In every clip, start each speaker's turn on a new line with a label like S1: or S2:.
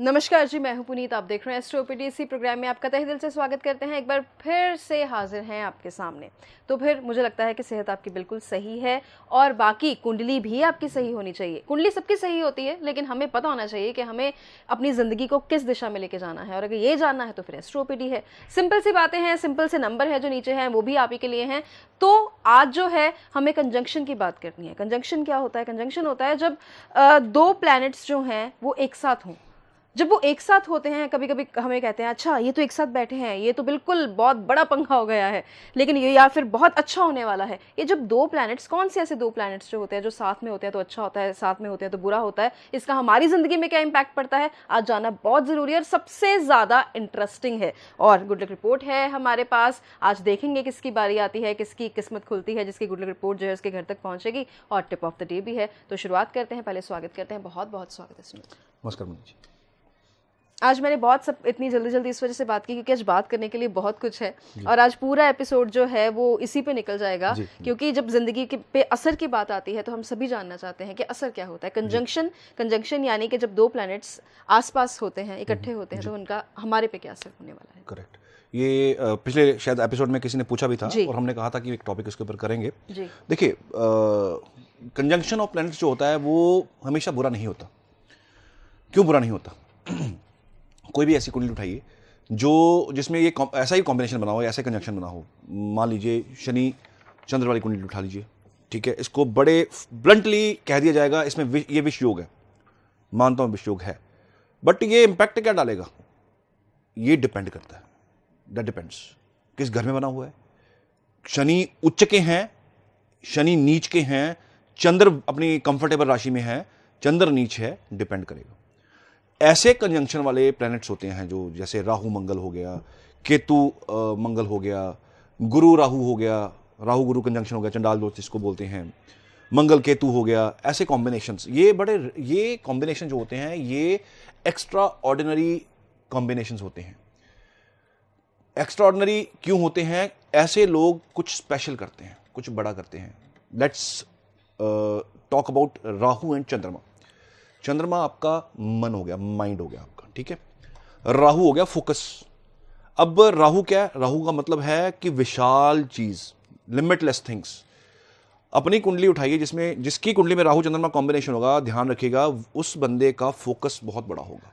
S1: नमस्कार जी, मैं हूं पुनीत। आप देख रहे हैं एस्ट्रोपीडी। इसी प्रोग्राम में आपका तहे दिल से स्वागत करते हैं। एक बार फिर से हाजिर हैं आपके सामने। तो फिर मुझे लगता है कि सेहत आपकी बिल्कुल सही है और बाकी कुंडली भी आपकी सही होनी चाहिए। कुंडली सबकी सही होती है, लेकिन हमें पता होना चाहिए कि हमें अपनी ज़िंदगी को किस दिशा में लेके जाना है, और अगर ये जानना है तो फिर एस्ट्रोपीडी है। सिंपल सी बातें हैं, सिंपल से नंबर है जो नीचे हैं, वो भी आप ही के लिए हैं। तो आज जो है हमें कंजंक्शन की बात करनी है। कंजंक्शन क्या होता है? कंजंक्शन होता है जब दो प्लैनेट्स जो हैं वो एक साथ हों। जब वो एक साथ होते हैं, कभी कभी हमें कहते हैं अच्छा ये तो एक साथ बैठे हैं, ये तो बिल्कुल बहुत बड़ा पंखा हो गया है, लेकिन ये या फिर बहुत अच्छा होने वाला है। ये जब दो प्लैनेट्स, कौन से ऐसे दो प्लैनेट्स जो होते हैं जो साथ में होते हैं तो अच्छा होता है, साथ में होते हैं तो बुरा होता है, इसका हमारी ज़िंदगी में क्या इम्पैक्ट पड़ता है, आज जानना बहुत ज़रूरी है और सबसे ज़्यादा इंटरेस्टिंग है। और गुड लक रिपोर्ट है हमारे पास। आज देखेंगे किसकी बारी आती है, किसकी किस्मत खुलती है, जिसकी गुड लक रिपोर्ट जो है उसके घर तक पहुँचेगी। और टिप ऑफ द डे भी है। तो शुरुआत करते हैं। पहले स्वागत करते हैं, बहुत बहुत स्वागत है सुनील।
S2: नमस्कार मुनीत जी।
S1: आज मैंने बहुत सब इतनी जल्दी जल्दी इस वजह से बात की क्योंकि आज बात करने के लिए बहुत कुछ है और आज पूरा एपिसोड जो है वो इसी पे निकल जाएगा। क्योंकि जब जिंदगी के पे असर की बात आती है तो हम सभी जानना चाहते हैं कि असर क्या होता है। कंजंक्शन यानी कि जब दो प्लैनेट्स आसपास होते हैं, इकट्ठे होते हैं, तो उनका हमारे पे क्या असर होने वाला है।
S2: करेक्ट। ये पिछले शायद एपिसोड में किसी ने पूछा भी था और हमने कहा था कि एक टॉपिक उसके ऊपर करेंगे। देखिए, कंजंक्शन ऑफ प्लैनेट्स जो होता है वो हमेशा बुरा नहीं होता। क्यों बुरा नहीं होता? कोई भी ऐसी कुंडली उठाइए जो जिसमें ये ऐसा ही कॉम्बिनेशन बना हो, ऐसे कंजंक्शन बना हो। मान लीजिए शनि चंद्र वाली कुंडली उठा लीजिए, ठीक है। इसको बड़े ब्लंटली कह दिया जाएगा इसमें ये विष योग है, मानता हूं विष योग है, बट ये इंपैक्ट क्या डालेगा ये डिपेंड करता है। दैट डिपेंड्स किस घर में बना हुआ है। शनि उच्च के हैं, शनि नीच के हैं, चंद्र अपनी कंफर्टेबल राशि में है, चंद्र नीच है, डिपेंड करेगा। ऐसे कंजंक्शन वाले प्लैनेट्स होते हैं जो जैसे राहु मंगल हो गया, केतु मंगल हो गया, गुरु राहु हो गया, राहु गुरु कंजंक्शन हो गया, चंडाल दोस्त इसको बोलते हैं, मंगल केतु हो गया। ऐसे कॉम्बिनेशंस, ये कॉम्बिनेशन जो होते हैं ये एक्स्ट्रा ऑर्डिनरी कॉम्बिनेशंस होते हैं। एक्स्ट्रा ऑर्डिनरी क्यों होते हैं? ऐसे लोग कुछ स्पेशल करते हैं, कुछ बड़ा करते हैं। Let's talk about Rahu and चंद्रमा। चंद्रमा आपका मन हो गया, माइंड हो गया आपका, ठीक है। राहु हो गया फोकस। अब राहु क्या है? राहु का मतलब है कि विशाल चीज, लिमिटलेस थिंग्स। अपनी कुंडली उठाइए जिसकी कुंडली में राहु चंद्रमा कॉम्बिनेशन होगा, ध्यान रखिएगा उस बंदे का फोकस बहुत बड़ा होगा।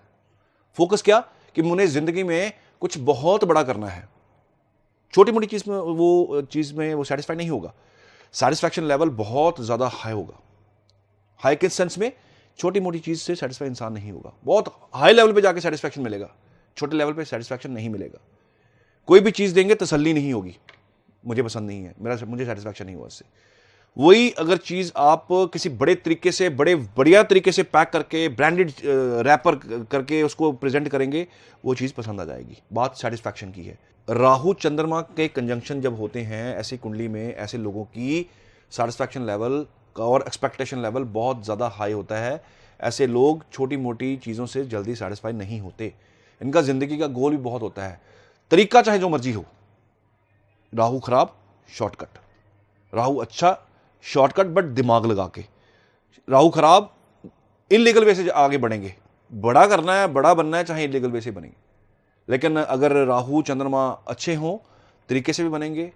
S2: फोकस क्या? कि मुझे जिंदगी में कुछ बहुत बड़ा करना है। छोटी मोटी चीज में वो सेटिस्फाई नहीं होगा। सेटिस्फैक्शन लेवल बहुत ज्यादा हाई होगा। हाई किस सेंस में? छोटी मोटी चीज से सेटिस्फाई इंसान नहीं होगा, बहुत हाई लेवल पे जाके सेटिस्फैक्शन मिलेगा, छोटे लेवल पे सेटिस्फैक्शन नहीं मिलेगा। कोई भी चीज देंगे तसल्ली नहीं होगी, मुझे पसंद नहीं है, मुझे सेटिस्फैक्शन नहीं हुआ इससे। वही अगर चीज आप किसी बड़े तरीके से, बड़े बढ़िया तरीके से पैक करके, ब्रांडेड रैपर करके उसको प्रेजेंट करेंगे, वो चीज पसंद आ जाएगी। बात सेटिस्फैक्शन की है। राहु चंद्रमा के कंजंक्शन जब होते हैं ऐसी कुंडली में, ऐसे लोगों की सेटिस्फैक्शन लेवल और एक्सपेक्टेशन लेवल बहुत ज़्यादा हाई होता है। ऐसे लोग छोटी मोटी चीज़ों से जल्दी सेटिस्फाई नहीं होते। इनका ज़िंदगी का गोल भी बहुत होता है। तरीका चाहे जो मर्जी हो, राहु खराब शॉर्टकट, राहु अच्छा शॉर्टकट बट दिमाग लगा के। राहु खराब इलीगल वे से आगे बढ़ेंगे, बड़ा करना है, बड़ा बनना है, चाहे इलीगल वे से बनेंगे। लेकिन अगर राहु चंद्रमा अच्छे हों, तरीके से भी बनेंगे,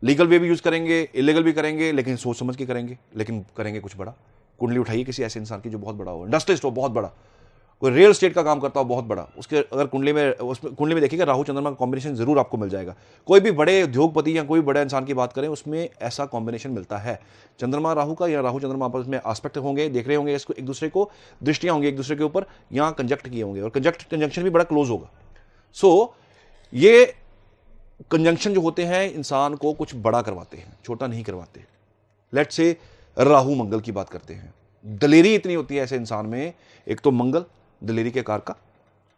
S2: लीगल वे भी यूज करेंगे, इलीगल भी करेंगे, लेकिन सोच समझ के करेंगे, लेकिन करेंगे कुछ बड़ा। कुंडली उठाइए किसी ऐसे इंसान की जो बहुत बड़ा हो, इंडस्ट्रियलिस्ट हो बहुत बड़ा, कोई रियल एस्टेट का काम करता हो बहुत बड़ा, उसके अगर कुंडली में देखिएगा राहु चंद्रमा का कॉम्बिनेशन जरूर आपको मिल जाएगा। कोई भी बड़े उद्योगपति या कोई बड़े इंसान की बात करें, उसमें ऐसा कॉम्बिनेशन मिलता है। चंद्रमा राहु का या राहु चंद्रमा आपस में आस्पेक्ट होंगे, देख रहे होंगे इसको, एक दूसरे को दृष्टियां होंगी एक दूसरे के ऊपर, यहाँ कंजक्ट किए होंगे और कंजंक्शन भी बड़ा क्लोज होगा। सो ये कंजंक्शन जो होते हैं इंसान को कुछ बड़ा करवाते हैं, छोटा नहीं करवाते। लेट्स से राहु मंगल की बात करते हैं। दलेरी इतनी होती है ऐसे इंसान में। एक तो मंगल दलेरी के कारक,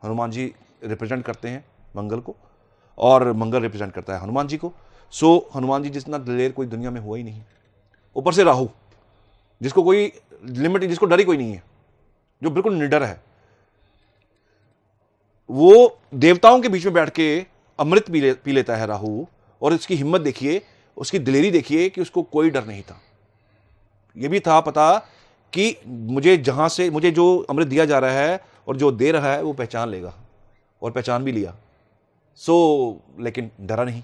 S2: हनुमान जी रिप्रेजेंट करते हैं मंगल को, और मंगल रिप्रेजेंट करता है हनुमान जी को। सो हनुमान जी जितना दलेर कोई दुनिया में हुआ ही नहीं। ऊपर से राहु, जिसको कोई लिमिट, जिसको डर ही कोई नहीं है, जो बिल्कुल निडर है। वो देवताओं के बीच में बैठ के अमृत पी लेता है राहु, और उसकी हिम्मत देखिए, उसकी दिलेरी देखिए कि उसको कोई डर नहीं था। यह भी था पता कि मुझे जो अमृत दिया जा रहा है और जो दे रहा है वो पहचान लेगा, और पहचान भी लिया। लेकिन डरा नहीं।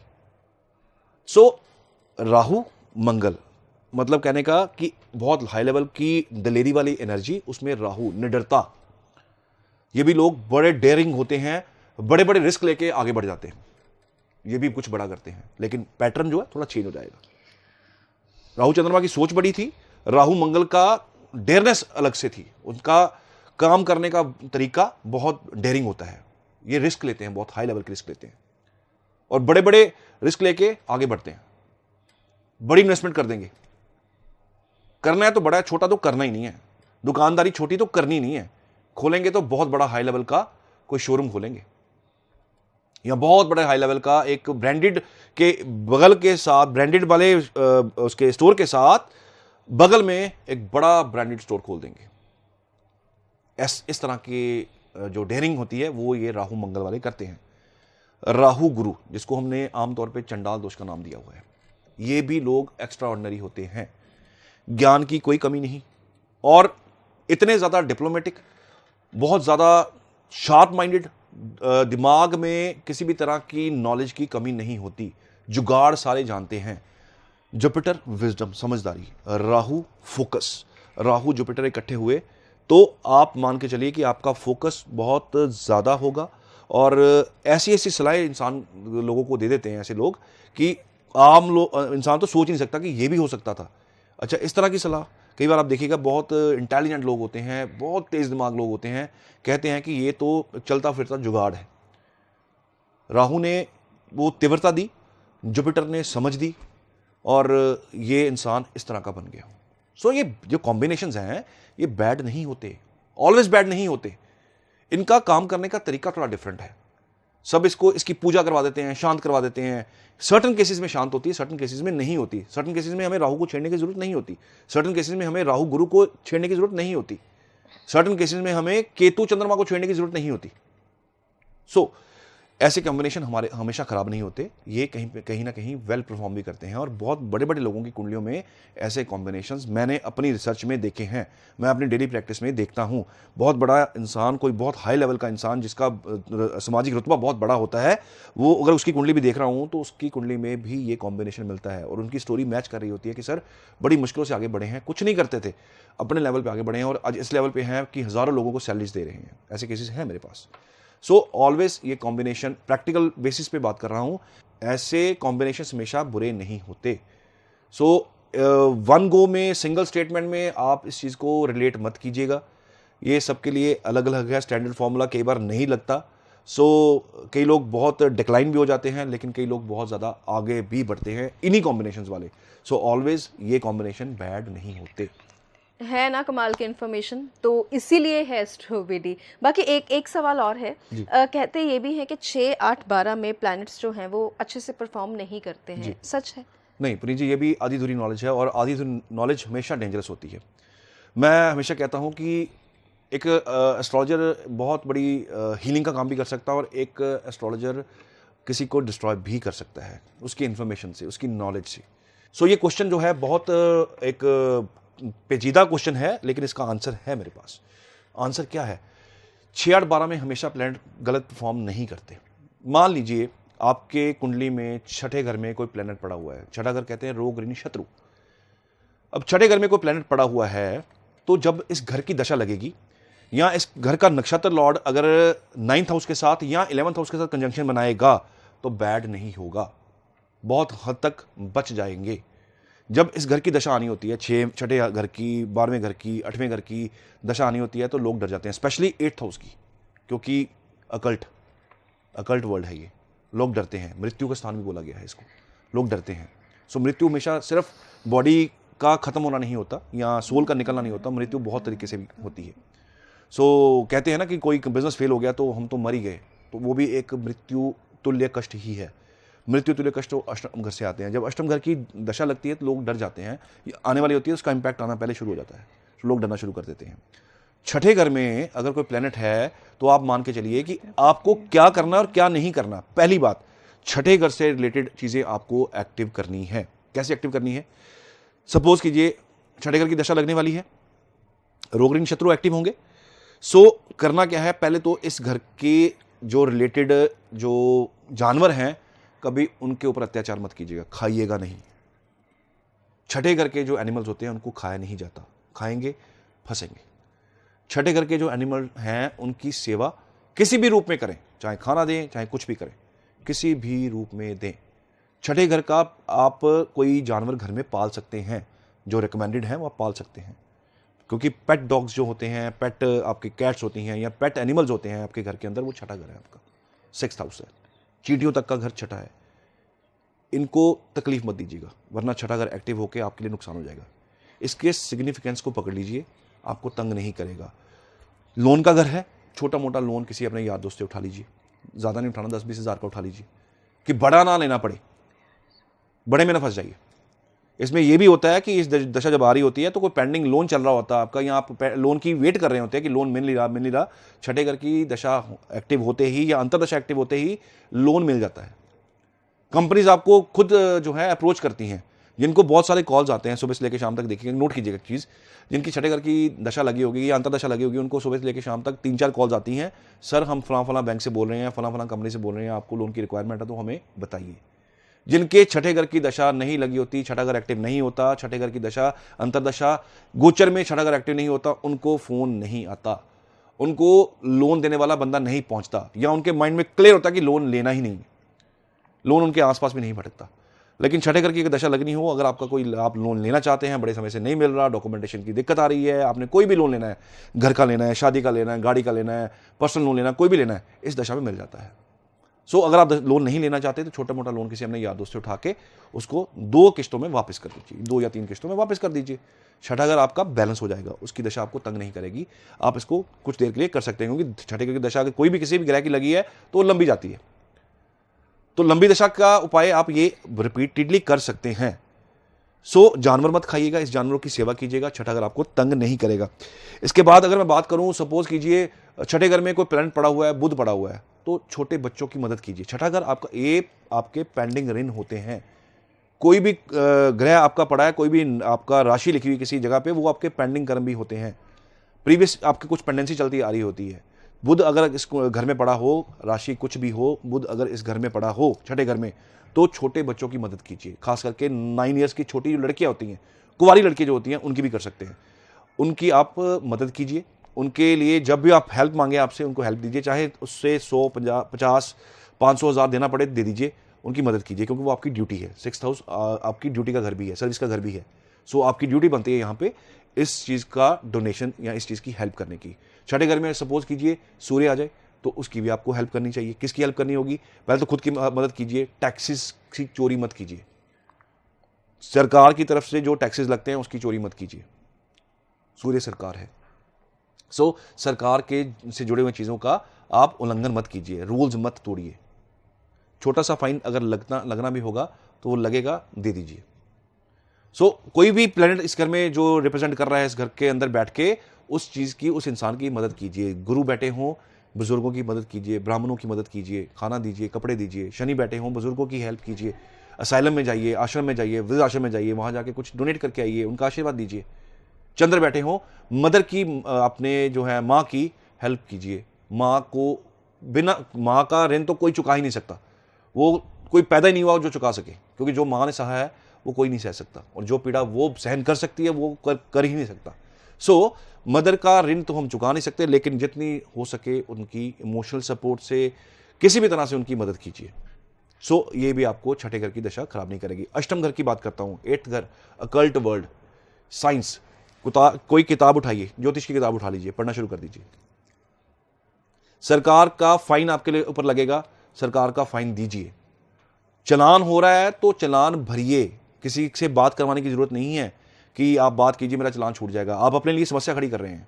S2: राहु मंगल, मतलब कहने का कि बहुत हाई लेवल की दलेरी वाली एनर्जी, उसमें राहु, निडरता। ये भी लोग बड़े डेयरिंग होते हैं, बड़े बड़े रिस्क लेके आगे बढ़ जाते हैं, ये भी कुछ बड़ा करते हैं, लेकिन पैटर्न जो है थोड़ा चेंज हो जाएगा। राहु चंद्रमा की सोच बड़ी थी, राहु मंगल का डेयरनेस अलग से थी, उनका काम करने का तरीका बहुत डेयरिंग होता है। ये रिस्क लेते हैं, बहुत हाई लेवल के रिस्क लेते हैं, और बड़े बड़े रिस्क लेके आगे बढ़ते हैं। बड़ी इन्वेस्टमेंट कर देंगे, करना है तो बड़ा है, छोटा तो करना ही नहीं है। दुकानदारी छोटी तो करनी नहीं है, खोलेंगे तो बहुत बड़ा हाई लेवल का कोई शोरूम खोलेंगे, या बहुत बड़े हाई लेवल का एक ब्रांडेड के बगल के साथ, ब्रांडेड वाले उसके स्टोर के साथ बगल में एक बड़ा ब्रांडेड स्टोर खोल देंगे। इस तरह की जो डेयरिंग होती है वो ये राहु मंगल वाले करते हैं। राहु गुरु, जिसको हमने आमतौर पे चंडाल दोष का नाम दिया हुआ है, ये भी लोग एक्स्ट्रा ऑर्डिनरी होते हैं। ज्ञान की कोई कमी नहीं, और इतने ज्यादा डिप्लोमेटिक, बहुत ज्यादा शार्प माइंडेड, दिमाग में किसी भी तरह की नॉलेज की कमी नहीं होती, जुगाड़ सारे जानते हैं। जुपिटर विजडम, समझदारी, राहु फोकस, राहु जुपिटर इकट्ठे हुए तो आप मान के चलिए कि आपका फोकस बहुत ज्यादा होगा, और ऐसी ऐसी सलाहें इंसान लोगों को दे देते हैं ऐसे लोग कि आम लोग, इंसान तो सोच नहीं सकता कि ये भी हो सकता था। अच्छा, इस तरह की सलाह कई बार आप देखिएगा, बहुत इंटेलिजेंट लोग होते हैं, बहुत तेज दिमाग लोग होते हैं, कहते हैं कि ये तो चलता फिरता जुगाड़ है। राहु ने वो तीव्रता दी, जुपिटर ने समझ दी, और ये इंसान इस तरह का बन गया। ये जो कॉम्बिनेशंस हैं ये बैड नहीं होते, ऑलवेज बैड नहीं होते। इनका काम करने का तरीका थोड़ा डिफरेंट है। सब इसकी पूजा करवा देते हैं, शांत करवा देते हैं। सर्टन केसेस में शांत होती है, सर्टन केसेस में नहीं होती। सर्टन केसेस में हमें राहु को छेड़ने की जरूरत नहीं होती, सर्टन केसेस में हमें राहु गुरु को छेड़ने की जरूरत नहीं होती, सर्टन केसेस में हमें केतु चंद्रमा को छेड़ने की जरूरत नहीं होती। ऐसे कॉम्बिनेशन हमारे हमेशा खराब नहीं होते, ये कहीं ना कहीं वेल परफॉर्म भी करते हैं, और बहुत बड़े बड़े लोगों की कुंडलियों में ऐसे कॉम्बिनेशंस मैंने अपनी रिसर्च में देखे हैं, मैं अपनी डेली प्रैक्टिस में देखता हूं। बहुत बड़ा इंसान, कोई बहुत हाई लेवल का इंसान जिसका सामाजिक रुतबा बहुत बड़ा होता है, वो अगर उसकी कुंडली भी देख रहा हूं तो उसकी कुंडली में भी ये कॉम्बिनेशन मिलता है, और उनकी स्टोरी मैच कर रही होती है कि सर बड़ी मुश्किलों से आगे बढ़े हैं, कुछ नहीं करते थे, अपने लेवल पर आगे बढ़े हैं, और आज इस लेवल पर हैं कि हज़ारों लोगों को सैलरीज दे रहे हैं। ऐसे केसेस हैं मेरे पास। ऑलवेज ये कॉम्बिनेशन, प्रैक्टिकल बेसिस पे बात कर रहा हूं, ऐसे कॉम्बिनेशंस हमेशा बुरे नहीं होते। वन गो में, सिंगल स्टेटमेंट में आप इस चीज़ को रिलेट मत कीजिएगा, ये सबके लिए अलग अलग है, स्टैंडर्ड फॉर्मूला कई बार नहीं लगता। कई लोग बहुत डिक्लाइन भी हो जाते हैं, लेकिन कई लोग बहुत ज़्यादा आगे भी बढ़ते हैं इन्हीं कॉम्बिनेशंस वाले। ऑलवेज ये कॉम्बिनेशन बैड नहीं होते
S1: है ना। कमाल की इन्फॉर्मेशन, तो इसीलिए है एस्ट्रोविडी। बाकी एक सवाल और है, कहते ये भी है कि 6, 8, 12 में प्लैनेट्स जो हैं वो अच्छे से परफॉर्म नहीं करते हैं, सच है?
S2: नहीं पुनीत जी, ये भी आधी अधूरी नॉलेज है, और आधी अधूरी नॉलेज हमेशा डेंजरस होती है। मैं हमेशा कहता हूँ कि एक एस्ट्रोलॉजर बहुत बड़ी हीलिंग का काम भी कर सकता है, और एक एस्ट्रोलॉजर किसी को डिस्ट्रॉय भी कर सकता है उसकी इन्फॉर्मेशन से, उसकी नॉलेज से। ये क्वेश्चन जो है बहुत एक पेचीदा क्वेश्चन है, लेकिन इसका आंसर है मेरे पास। आंसर क्या है? 6, 8, 12 में हमेशा प्लैनेट गलत परफॉर्म नहीं करते। मान लीजिए आपके कुंडली में छठे घर में कोई प्लैनेट पड़ा हुआ है, छठा घर कहते हैं रोग ऋणी शत्रु। अब छठे घर में कोई प्लैनेट पड़ा हुआ है, तो जब इस घर की दशा लगेगी, या इस घर का नक्षत्र लॉर्ड अगर 9th हाउस के साथ या 11th हाउस के साथ कंजंक्शन बनाएगा, तो बैड नहीं होगा, बहुत हद तक बच जाएंगे। जब इस घर की दशा आनी होती है, छठे घर की, 12वें घर की, 8वें घर की दशा आनी होती है, तो लोग डर जाते हैं, स्पेशली 8th हाउस की, क्योंकि अकल्ट वर्ल्ड है ये, लोग डरते हैं। मृत्यु का स्थान भी बोला गया है इसको, लोग डरते हैं। मृत्यु हमेशा सिर्फ बॉडी का खत्म होना नहीं होता, या सोल का निकलना नहीं होता, मृत्यु बहुत तरीके से भी होती है। कहते हैं ना कि कोई बिजनेस फेल हो गया तो हम तो मर ही गए, तो वो भी एक मृत्यु तुल्य कष्ट ही है। मृत्यु तुल्य कष्ट तो अष्टम घर से आते हैं। जब अष्टम घर की दशा लगती है तो लोग डर जाते हैं, आने वाली होती है, उसका इंपैक्ट आना पहले शुरू हो जाता है, तो लोग डरना शुरू कर देते हैं। छठे घर में अगर कोई प्लैनेट है, तो आप मान के चलिए कि आपको क्या करना और क्या नहीं करना। पहली बात, छठे घर से रिलेटेड चीजें आपको एक्टिव करनी है। कैसे एक्टिव करनी है? सपोज कीजिए छठे घर की दशा लगने वाली है, रोग ऋण शत्रु एक्टिव होंगे। सो करना क्या है, पहले तो इस घर के जो रिलेटेड जो जानवर हैं कभी उनके ऊपर अत्याचार मत कीजिएगा, खाइएगा नहीं। छठे घर के जो एनिमल्स होते हैं उनको खाया नहीं जाता, खाएंगे फंसेंगे। छठे घर के जो एनिमल हैं उनकी सेवा किसी भी रूप में करें, चाहे खाना दें चाहे कुछ भी करें, किसी भी रूप में दें। छठे घर का आप कोई जानवर घर में पाल सकते हैं, जो रिकमेंडेड है वो आप पाल सकते हैं, क्योंकि पेट डॉग्स जो होते हैं, पेट आपके कैट्स होती हैं या पेट एनिमल्स होते हैं आपके घर के अंदर, वो छठा घर है आपका, 6th हाउस है। चींटियों तक का घर छठा है, इनको तकलीफ मत दीजिएगा, वरना छठा घर एक्टिव होकर आपके लिए नुकसान हो जाएगा। इसके सिग्निफिकेंस को पकड़ लीजिए, आपको तंग नहीं करेगा। लोन का घर है, छोटा मोटा लोन किसी अपने यार दोस्त से उठा लीजिए, ज़्यादा नहीं उठाना, 10-20 हज़ार का उठा लीजिए कि बड़ा ना लेना पड़े, बड़े में ना फंस जाइए। इसमें यह भी होता है कि इस दशा जब आ रही होती है तो कोई पेंडिंग लोन चल रहा होता है आपका, या आप लोन की वेट कर रहे होते हैं कि लोन मिल नहीं रहा। छठे घर की दशा एक्टिव होते ही या अंतरदशा एक्टिव होते ही लोन मिल जाता है। कंपनीज आपको खुद जो है अप्रोच करती हैं, जिनको बहुत सारे कॉल्स आते हैं सुबह से लेकर शाम तक। देखिएगा, नोट कीजिएगा चीज़, जिनकी छठे घर की दशा लगी होगी या अंतरदशा लगी होगी, उनको सुबह से लेकर शाम तक 3-4 कॉल्स आती हैं, सर हम फलां बैंक से बोल रहे हैं, फलां कंपनी से बोल रहे हैं, आपको लोन की रिक्वायरमेंट है तो हमें बताइए। जिनके छठे घर की दशा नहीं लगी होती, छठा घर एक्टिव नहीं होता, छठे घर की दशा अंतरदशा गोचर में छठा घर एक्टिव नहीं होता, उनको फोन नहीं आता, उनको लोन देने वाला बंदा नहीं पहुंचता, या उनके माइंड में क्लियर होता कि लोन लेना ही नहीं, लोन उनके आसपास भी नहीं भटकता। लेकिन छठे घर की एक दशा लगनी हो, अगर आपका कोई आप लोन लेना चाहते हैं, बड़े समय से नहीं मिल रहा, डॉक्यूमेंटेशन की दिक्कत आ रही है, आपने कोई भी लोन लेना है, घर का लेना है, शादी का लेना है, गाड़ी का लेना है, पर्सनल लोन लेना है, कोई भी लेना है, इस दशा में मिल जाता है। सो अगर आप लोन नहीं लेना चाहते तो छोटा मोटा लोन किसी अपने यार दोस्त से उठा के उसको 2 किस्तों में वापस कर दीजिए, 2 या 3 किस्तों में वापस कर दीजिए। छठा घर आपका बैलेंस हो जाएगा, उसकी दशा आपको तंग नहीं करेगी। आप इसको कुछ देर के लिए कर सकते हैं, क्योंकि छठे घर की दशा कोई भी किसी भी ग्रह की लगी है तो लंबी जाती है, तो लंबी दशा का उपाय आप ये रिपीटेडली कर सकते हैं। सो जानवर मत खाइएगा, इस जानवरों की सेवा कीजिएगा, छठा घर आपको तंग नहीं करेगा। इसके बाद अगर मैं बात करूं, सपोज कीजिए छठे घर में कोई प्लैनेट पड़ा हुआ है, बुध पड़ा हुआ है, तो छोटे बच्चों की मदद कीजिए। छठा घर आपका आपके पेंडिंग ऋण होते हैं, कोई भी ग्रह आपका पड़ा है, कोई भी आपका राशि लिखी हुई किसी जगह पे, वो आपके पेंडिंग कर्म भी होते हैं, प्रीवियस आपकी कुछ पेंडेंसी चलती आ रही होती है। बुध अगर इस घर में पड़ा हो, राशि कुछ भी हो, बुध अगर इस घर में पड़ा हो छठे घर में, तो छोटे बच्चों की मदद कीजिए, खास करके 9 ईयर्स की छोटी जो लड़कियां होती हैं, कुंवारी लड़की जो होती हैं, उनकी भी कर सकते हैं, उनकी आप मदद कीजिए। उनके लिए जब भी आप हेल्प मांगे आपसे, उनको हेल्प दीजिए, चाहे उससे 100, 50, 500 हज़ार देना पड़े दे दीजिए, उनकी मदद कीजिए, क्योंकि वो आपकी ड्यूटी है। 6th हाउस आपकी ड्यूटी का घर भी है, सर्विस का घर भी है। सो आपकी ड्यूटी बनती है यहाँ पे इस चीज़ का डोनेशन या इस चीज़ की हेल्प करने की। छठे घर में सपोज कीजिए सूर्य आ जाए तो उसकी भी आपको हेल्प करनी चाहिए। किसकी हेल्प करनी होगी? पहले तो खुद की मदद कीजिए, टैक्सेस की चोरी मत कीजिए, सरकार की तरफ से जो टैक्सेस लगते हैं उसकी चोरी मत कीजिए, सूर्य सरकार है। सो सरकार के से जुड़े हुए चीज़ों का आप उल्लंघन मत कीजिए, रूल्स मत तोड़िए। छोटा सा फाइन अगर लगना भी होगा तो वो लगेगा, दे दीजिए। सो कोई भी प्लेनेट इस घर में जो रिप्रेजेंट कर रहा है, इस घर के अंदर बैठ के उस चीज़ की, उस इंसान की मदद कीजिए। गुरु बैठे हों, बुजुर्गों की मदद कीजिए, ब्राह्मणों की मदद कीजिए, खाना दीजिए, कपड़े दीजिए। शनि बैठे हों, बुजुर्गों की हेल्प कीजिए, असाइलम में जाइए, आश्रम में जाइए, वृद्ध आश्रम में जाइए, वहाँ जाके कुछ डोनेट करके आइए, उनका आशीर्वाद दीजिए। चंद्र बैठे हों, मदर की, अपने जो है माँ की हेल्प कीजिए। माँ को, बिना माँ का ऋण तो कोई चुका ही नहीं सकता, वो कोई पैदा ही नहीं हुआ जो चुका सके, क्योंकि जो माँ ने सहा है वो कोई नहीं सह सकता, और जो पीड़ा वो सहन कर सकती है वो कर ही नहीं सकता। सो मदर का ऋण तो हम चुका नहीं सकते, लेकिन जितनी हो सके उनकी इमोशनल सपोर्ट से, किसी भी तरह से उनकी मदद कीजिए। सो ये भी आपको छठे घर की दशा खराब नहीं करेगी। अष्टम घर की बात करता हूँ, 8th घर, अकल्ट वर्ल्ड, साइंस। कोई किताब उठाइए, ज्योतिष की किताब उठा लीजिए, पढ़ना शुरू कर दीजिए। सरकार का फाइन आपके लिए ऊपर लगेगा, सरकार का फाइन दीजिए। चलान हो रहा है तो चलान भरिए, किसी से बात करवाने की जरूरत नहीं है कि आप बात कीजिए मेरा चलान छूट जाएगा, आप अपने लिए समस्या खड़ी कर रहे हैं।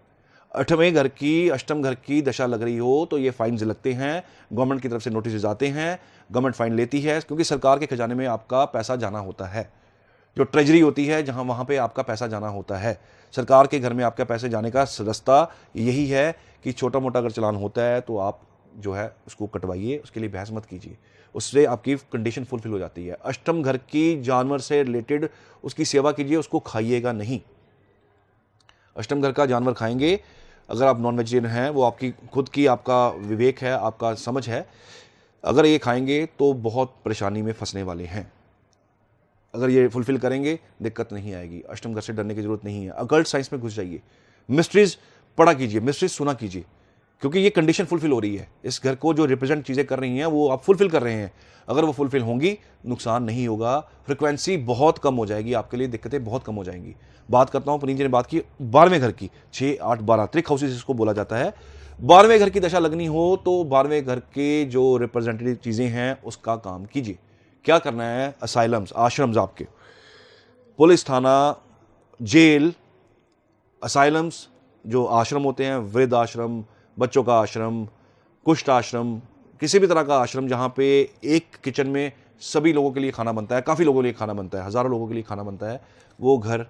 S2: अष्टम घर की दशा लग रही हो तो ये फाइन लगते हैं, गवर्नमेंट की तरफ से नोटिस आते हैं, गवर्नमेंट फाइन लेती है, क्योंकि सरकार के खजाने में आपका पैसा जाना होता है। जो ट्रेजरी होती है जहां, वहां पे आपका पैसा जाना होता है। सरकार के घर में आपका पैसे जाने का रास्ता यही है कि छोटा मोटा अगर चलान होता है तो आप जो है उसको कटवाइए, उसके लिए बहस मत कीजिए, उससे आपकी कंडीशन फुलफिल हो जाती है। अष्टम घर की जानवर से रिलेटेड उसकी सेवा कीजिए, उसको खाइएगा नहीं। अष्टम घर का जानवर खाएंगे अगर आप नॉन वेजिटेरियन हैं, वो आपकी खुद की, आपका विवेक है, आपका समझ है, अगर ये खाएंगे तो बहुत परेशानी में फंसने वाले हैं। अगर ये फुलफिल करेंगे दिक्कत नहीं आएगी, अष्टम घर से डरने की जरूरत नहीं है। अकल्ट साइंस में घुस जाइए, मिस्ट्रीज पढ़ा कीजिए, मिस्ट्रीज सुना कीजिए, क्योंकि ये कंडीशन फुलफिल हो रही है। इस घर को जो रिप्रेजेंट चीज़ें कर रही हैं वो आप फुलफिल कर रहे हैं। अगर वो फुलफिल होंगी, नुकसान नहीं होगा, फ्रिक्वेंसी बहुत कम हो जाएगी, आपके लिए दिक्कतें बहुत कम हो जाएंगी। बात करता हूँ, पुनीत जी ने बात की 12वें घर की, 6, 8, 12 ट्रिक हाउसेस इसको बोला जाता है। 12वें घर की दशा लगनी हो तो 12वें घर के जो रिप्रेजेंटेटिव चीज़ें हैं उसका काम कीजिए। क्या करना है? असाइलम्स, आश्रम्स, आपके पुलिस थाना, जेल, असाइलम्स जो आश्रम होते हैं, वृद्ध आश्रम, बच्चों का आश्रम, कुष्ठ आश्रम, किसी भी तरह का आश्रम जहाँ पे एक किचन में सभी लोगों के लिए खाना बनता है, काफ़ी लोगों के लिए खाना बनता है, हज़ारों लोगों के लिए खाना बनता है, वो घर,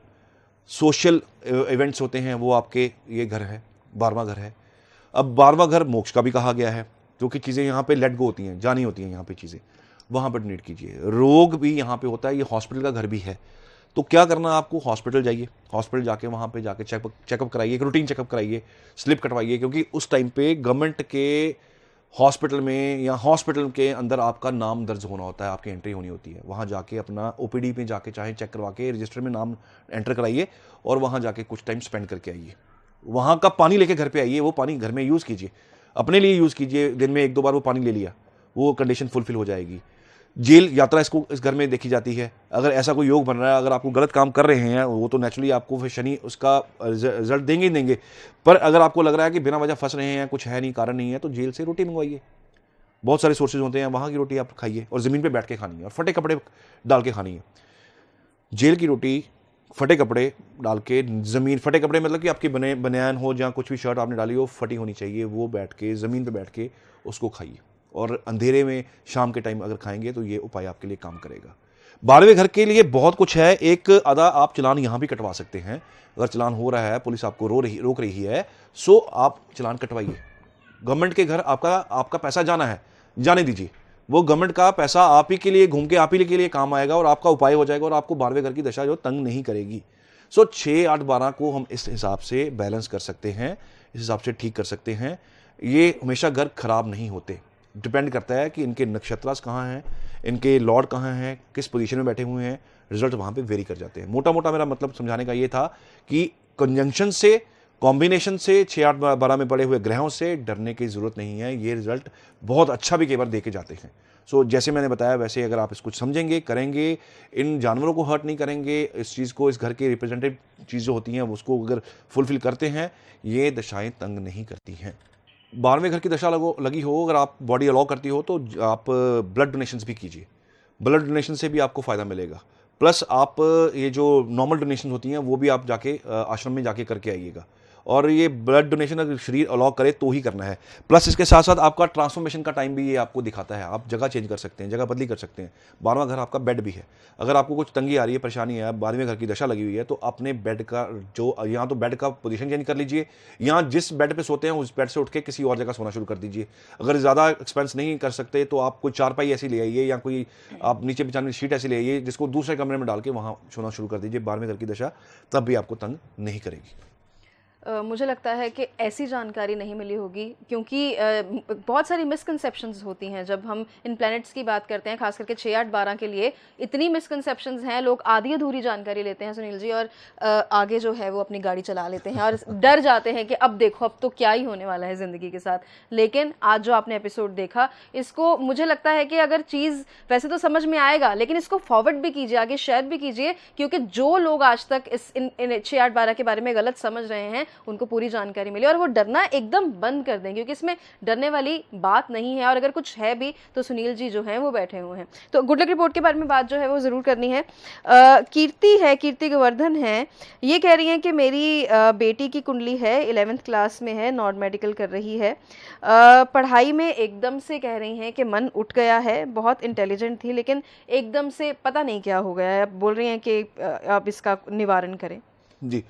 S2: सोशल इवेंट्स होते हैं, वो आपके ये घर है, 12वां घर है। अब 12वां घर मोक्ष का भी कहा गया है, क्योंकि चीज़ें यहाँ पे लेट गो होती हैं, जानी होती हैं यहाँ पे चीज़ें, वहाँ पर डोनेट कीजिए। रोग भी यहाँ पे होता है, ये हॉस्पिटल का घर भी है। तो क्या करना, आपको हॉस्पिटल जाइए, हॉस्पिटल जाके वहाँ पे जाके चेकअप कराइए, एक रूटीन चेकअप कराइए, स्लिप कटवाइए, क्योंकि उस टाइम पे गवर्नमेंट के हॉस्पिटल में या हॉस्पिटल के अंदर आपका नाम दर्ज होना होता है, आपकी एंट्री होनी होती है। वहाँ जाके अपना ओपीडी में जाके चाहे चेक करवा के रजिस्टर में नाम एंटर कराइए और वहाँ जाके कुछ टाइम स्पेंड करके आइए। वहाँ का पानी लेके घर पे आइए, वो पानी घर में यूज़ कीजिए, अपने लिए यूज़ कीजिए। दिन में 1-2 बार वो पानी ले लिया, वो कंडीशन फुलफिल हो जाएगी। जेल यात्रा इसको इस घर में देखी जाती है। अगर ऐसा कोई योग बन रहा है, अगर आपको गलत काम कर रहे हैं, वो तो नेचुरली आपको फिर शनि उसका रिजल्ट देंगे ही देंगे। पर अगर आपको लग रहा है कि बिना वजह फंस रहे हैं, कुछ है नहीं, कारण नहीं है, तो जेल से रोटी मंगवाइए। बहुत सारे सोर्सेज होते हैं, वहाँ की रोटी आप खाइए और ज़मीन पे बैठ के खानी है और फटे कपड़े डाल के खानी है। जेल की रोटी फटे कपड़े डाल के, ज़मीन, फटे कपड़े मतलब कि आपकी बनियान हो या कुछ भी शर्ट आपने डाली हो फटी होनी चाहिए, वो बैठ के ज़मीन पे बैठ के उसको खाइए। और अंधेरे में शाम के टाइम अगर खाएंगे तो ये उपाय आपके लिए काम करेगा। 12वें घर के लिए बहुत कुछ है। एक आधा आप चलान यहाँ भी कटवा सकते हैं। अगर चलान हो रहा है, पुलिस आपको रोक रही है, सो आप चलान कटवाइए। गवर्नमेंट के घर आपका पैसा जाना है, जाने दीजिए। वो गवर्नमेंट का पैसा आप ही के लिए घूम के आप ही के लिए काम आएगा और आपका उपाय हो जाएगा और आपको 12वें घर की दशा जो तंग नहीं करेगी। सो 6, 8, 12 को हम इस हिसाब से बैलेंस कर सकते हैं, इस हिसाब से ठीक कर सकते हैं। ये हमेशा घर खराब नहीं होते, डिपेंड करता है कि इनके नक्षत्रास कहाँ हैं, इनके लॉर्ड कहाँ हैं, किस पोजीशन में बैठे हुए हैं, रिजल्ट वहाँ पे वेरी कर जाते हैं। मोटा मोटा मेरा मतलब समझाने का ये था कि कंजंक्शन से, कॉम्बिनेशन से, 6, 8, 12 में पड़े हुए ग्रहों से डरने की ज़रूरत नहीं है। ये रिजल्ट बहुत अच्छा भी कई बार दे के जाते हैं। सो जैसे मैंने बताया वैसे अगर आप इसको समझेंगे, करेंगे, इन जानवरों को हर्ट नहीं करेंगे, इस चीज़ को, इस घर के रिप्रेजेंटेटिव चीज़ जो होती हैं उसको अगर फुलफिल करते हैं, ये दशाएँ तंग नहीं करती हैं। 12वें घर की दशा लगी हो, अगर आप बॉडी अलाउ करती हो, तो आप ब्लड डोनेशंस भी कीजिए। ब्लड डोनेशन से भी आपको फ़ायदा मिलेगा। प्लस आप ये जो नॉर्मल डोनेशन होती हैं वो भी आप जाके आश्रम में जाके करके आइएगा। और ये ब्लड डोनेशन अगर शरीर अलाउ करे तो ही करना है। प्लस इसके साथ साथ आपका ट्रांसफॉर्मेशन का टाइम भी ये आपको दिखाता है। आप जगह चेंज कर सकते हैं, जगह बदली कर सकते हैं। 12वां घर आपका बेड भी है। अगर आपको कुछ तंगी आ रही है, परेशानी है, 12वें घर की दशा लगी हुई है, तो अपने बेड का जो, यहाँ तो बेड का पोजीशन चेंज कर लीजिए, यहाँ जिस बेड पे सोते हैं उस बेड से उठ के किसी और जगह सोना शुरू कर दीजिए। अगर ज़्यादा एक्सपेंस नहीं कर सकते तो आप कोई चारपाई ऐसी ले आइए या कोई आप नीचे बिछाने की शीट ऐसी ले आइए जिसको दूसरे कमरे में डाल के वहाँ सोना शुरू कर दीजिए। 12वें घर की दशा तब भी आपको तंग नहीं करेगी।
S1: मुझे लगता है कि ऐसी जानकारी नहीं मिली होगी, क्योंकि बहुत सारी मिसकंसेप्शंस होती हैं जब हम इन प्लैनेट्स की बात करते हैं, खास करके 6, 8, 12 के लिए इतनी मिसकंसेप्शंस हैं। लोग आधी अधूरी जानकारी लेते हैं सुनील जी, और आगे जो है वो अपनी गाड़ी चला लेते हैं और डर जाते हैं कि अब देखो अब तो क्या ही होने वाला है ज़िंदगी के साथ। लेकिन आज जो आपने एपिसोड देखा, इसको मुझे लगता है कि अगर चीज़ वैसे तो समझ में आएगा, लेकिन इसको फॉरवर्ड भी कीजिए, आगे शेयर भी कीजिए, क्योंकि जो लोग आज तक इन 6, 8, 12 के बारे में गलत समझ रहे हैं उनको पूरी जानकारी मिले और वो डरना एकदम बंद कर दें, क्योंकि इसमें डरने वाली बात नहीं है। और अगर कुछ है भी तो सुनील जी जो हैं वो बैठे हुए हैं। तो गुड लक रिपोर्ट के बारे में बात जो है वो ज़रूर करनी है। कीर्ति गोवर्धन है, ये कह रही हैं कि मेरी बेटी की कुंडली है, 11th क्लास में है, नॉन मेडिकल कर रही है। पढ़ाई में एकदम से कह रही हैं कि मन उठ गया है, बहुत इंटेलिजेंट थी लेकिन एकदम से पता नहीं क्या हो गया है। अब बोल रही हैं कि आप इसका निवारण करें।
S2: जी,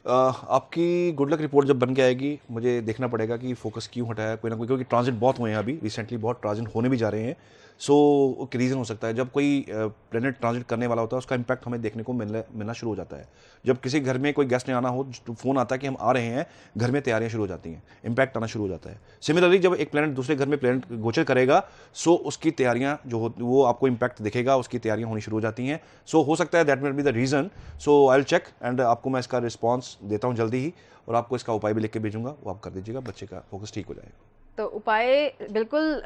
S2: आपकी गुड लक रिपोर्ट जब बन के आएगी मुझे देखना पड़ेगा कि फोकस क्यों हटाया कोई ना कोई, क्योंकि ट्रांजिट बहुत हुए हैं अभी रिसेंटली, बहुत ट्रांजिट होने भी जा रहे हैं। सो रीज़न हो सकता है जब कोई प्लेनेट ट्रांजिट करने वाला होता है उसका इम्पैक्ट हमें देखने को मिलना शुरू हो जाता है। जब किसी घर में कोई गेस्ट ने आना हो तो फ़ोन आता है कि हम आ रहे हैं, घर में तैयारियां शुरू हो जाती हैं, इम्पैक्ट आना शुरू हो जाता है। सिमिलरली जब एक प्लेनेट दूसरे घर में प्लेनेट गोचर करेगा सो उसकी तैयारियां जो हो वो आपको इम्पैक्ट दिखेगा, उसकी तैयारियां होनी शुरू हो जाती हैं। सो हो सकता है that may be the reason. So I will check and आपको मैं इसका रिस्पॉन्स देता हूँ जल्दी ही, और आपको इसका उपाय भी लिख के भेजूंगा, वो आप कर दीजिएगा, बच्चे का फोकस ठीक हो जाएगा।
S1: तो उपाय बिल्कुल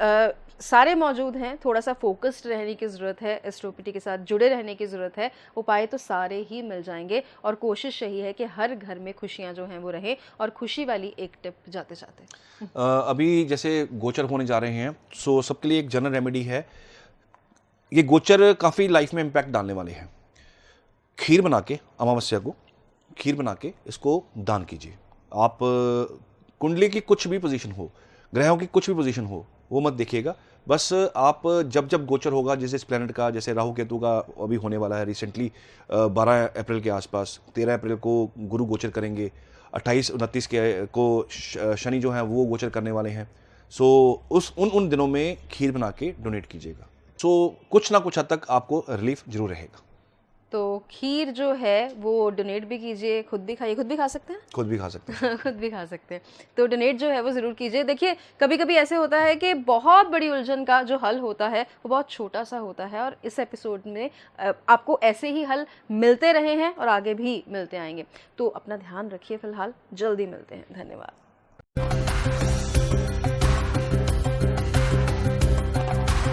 S1: सारे मौजूद हैं, थोड़ा सा फोकस्ड रहने की ज़रूरत है, एस्ट्रोपीटी के साथ जुड़े रहने की ज़रूरत है। उपाय तो सारे ही मिल जाएंगे और कोशिश यही है कि हर घर में खुशियां जो हैं वो रहें। और खुशी वाली एक टिप जाते जाते
S2: अभी जैसे गोचर होने जा रहे हैं, सो सबके लिए एक जनरल रेमेडी है। ये गोचर काफ़ी लाइफ में इम्पैक्ट डालने वाले हैं। खीर बना के, अमावस्या को खीर बना के इसको दान कीजिए। आप कुंडली की कुछ भी पोजीशन हो, ग्रहों की कुछ भी पोजीशन हो, वो मत देखिएगा। बस आप जब जब गोचर होगा, जैसे इस प्लेनेट का, जैसे राहु केतु का अभी होने वाला है रिसेंटली 12 अप्रैल के आसपास, 13 अप्रैल को गुरु गोचर करेंगे, 28-29 के को शनि जो है वो गोचर करने वाले हैं। सो उन दिनों में खीर बना के डोनेट कीजिएगा। सो कुछ ना कुछ हद तक आपको रिलीफ जरूर रहेगा।
S1: तो खीर जो है वो डोनेट भी कीजिए, खुद भी खाइए। खुद भी खा सकते हैं?
S2: खुद भी खा सकते हैं।
S1: खुद भी खा सकते हैं। तो डोनेट जो है वो ज़रूर कीजिए। देखिए कभी कभी ऐसे होता है कि बहुत बड़ी उलझन का जो हल होता है वो बहुत छोटा सा होता है, और इस एपिसोड में आपको ऐसे ही हल मिलते रहे हैं और आगे भी मिलते आएंगे। तो अपना ध्यान रखिए, फिलहाल जल्दी मिलते हैं। धन्यवाद।